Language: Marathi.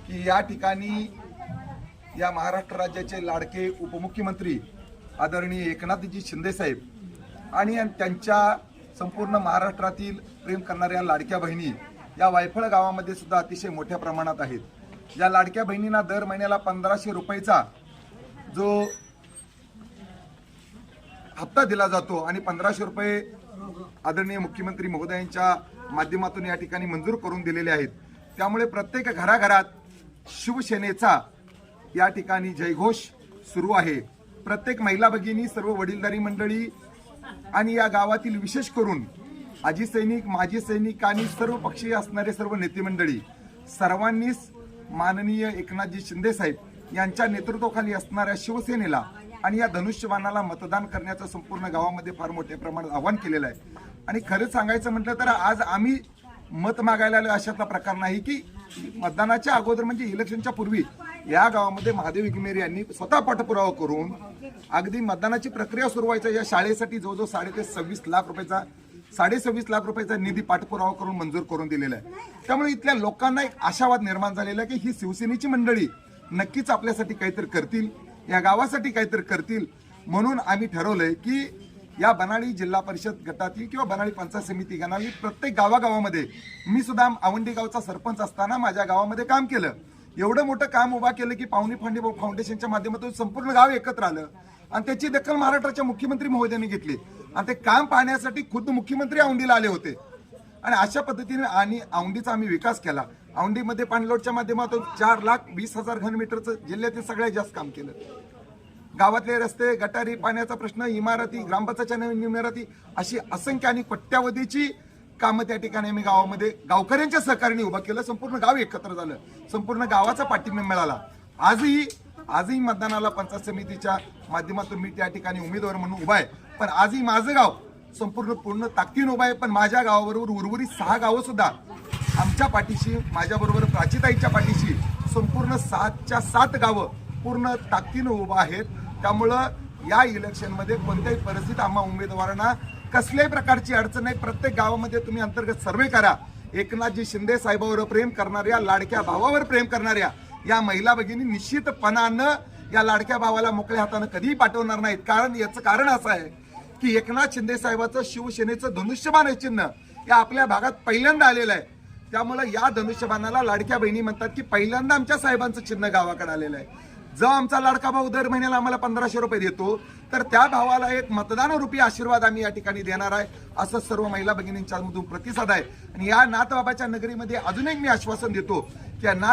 की या ठिकाणी या महाराष्ट्र राज्याचे लाडके उपमुख्यमंत्री आदरणीय एकनाथजी शिंदे साहेब आणि त्यांच्या संपूर्ण महाराष्ट्रातील प्रेम करणाऱ्या लाडक्या बहिणी या वायफळ गावामध्ये सुद्धा अतिशय मोठ्या प्रमाणात आहेत। या लाडक्या बहिणींना दर महिन्याला 1500 रुपयाचा जो हप्ता दिला जातो आणि 1500 रुपये आदरणीय मुख्यमंत्री महोदयांच्या माध्यमातून या ठिकाणी मंजूर करून दिलेले आहेत। त्यामुळे प्रत्येक घराघरात शिवसेनेचा या ठिकाणी जयघोष सुरू आहे। प्रत्येक महिला भगिनी, सर्व वडीलधारी मंडळी आणि या गावातील विशेष करून आजी सैनिक, माजी सैनिक आणि सर्व पक्षीय असणारे सर्व नेते मंडळी सर्वांनीच माननीय एकनाथजी शिंदे साहेब यांच्या नेतृत्वाखाली असणाऱ्या शिवसेनेला आणि या धनुष्यबाणाला मतदान करण्याचं संपूर्ण गावामध्ये फार मोठ्या प्रमाणात आवाहन केलेलं आहे। आणि खरंच सांगायचं म्हटलं तर आज आम्ही मत मागायला आलो अशातला प्रकार नाही की मतदानाच्या अगोदर म्हणजे इलेक्शनच्या पूर्वी या गावामध्ये महादेव इगमेरे यांनी स्वतः पाठपुरावा करून अगदी मतदानाची प्रक्रिया सुरू व्हायच्या या शाळेसाठी जवळजवळ 26 लाख रुपयाचा निधी पाठपुरावा करून मंजूर करून दिलेला आहे। त्यामुळे इथल्या लोकांना एक आशावाद निर्माण झालेला आहे की ही शिवसेनेची मंडळी नक्कीच आपल्यासाठी काहीतरी करतील, या गावासाठी काहीतरी करतील। म्हणून आम्ही ठरवलंय की या बनाळी जिल्हा परिषद गटातील किंवा बनाळी पंचायत समिती गणातील प्रत्येक गावागावामध्ये मी सुद्धा आवंडी गावचा सरपंच असताना माझ्या गावामध्ये काम केलं। एवढं मोठं काम उभा केलं की पाहुणी फांडी फाउंडेशनच्या माध्यमातून संपूर्ण गाव एकत्र आलं आणि त्याची दखल महाराष्ट्राच्या मुख्यमंत्री महोदयांनी घेतली आणि ते काम पाहण्यासाठी खुद्द मुख्यमंत्री औंढीला आले होते। आणि अशा पद्धतीने आणि औंढीचा आम्ही विकास केला। औंढीमध्ये पाणलोटच्या माध्यमातून 4,20,000 घनमीटरचं जिल्ह्यातील सगळ्यात जास्त काम केलं। गावातले रस्ते, गटारी, पाण्याचा प्रश्न, इमारती, ग्रामपंचायतच्या नवीन इमारती अशी असंख्य आणि कोट्यावधीची कामं त्या ठिकाणी आम्ही गावामध्ये गावकऱ्यांच्या सहकार्याने उभं केलं। संपूर्ण गाव एकत्र झालं, संपूर्ण गावाचा पाठिंबा मिळाला। आजही मतदानाला पंचायत समितीच्या माध्यमातून मी त्या ठिकाणी उमेदवार म्हणून उभा आहे। पण आजही माझं गाव पूर्ण ताकदीने उभा आहे। पण माझ्या गावाबरोबर उर्वरित 6 गावं सुद्धा आमच्या पाठीशी, माझ्याबरोबर प्राचीताईच्या पाठीशी संपूर्ण 7च्या 7 गावं पूर्ण ताकदीने उभा आहेत। त्यामुळं या इलेक्शनमध्ये कोणत्याही परिस्थितीत आम्हा उमेदवारांना कसल्याही प्रकारची अडचण नाही। प्रत्येक गावामध्ये तुम्ही अंतर्गत सर्वे करा। एकनाथजी शिंदे साहेबांवर प्रेम करणाऱ्या, लाडक्या भावावर प्रेम करणाऱ्या या महिला भगिनी निश्चितपणानं या लाडक्या भावाला मोकळ्या हाताने कधीही पाठवणार नाहीत। कारण याचं कारण असं आहे की एकनाथ शिंदे साहेबांचं शिवसेनेचं धनुष्यबाण हे चिन्ह या आपल्या भागात पहिल्यांदा आलेलं आहे। त्यामुळे या धनुष्यबाणाला लाडक्या बहिणी म्हणतात की पहिल्यांदा आमच्या साहेबांचं चिन्ह गावाकडे आलेलं आहे। जो आमचा लाडका भाऊ दर महिन्याला आम्हाला 1500 रुपये देतो तर त्या भावाला एक मतदानरूपी आशीर्वाद आम्ही या ठिकाणी देणार आहे, असं सर्व महिला भगिनींच्या मधून प्रतिसाद आहे। आणि या नाथबाबाच्या नगरीमध्ये अजून एक मी आश्वासन देतो की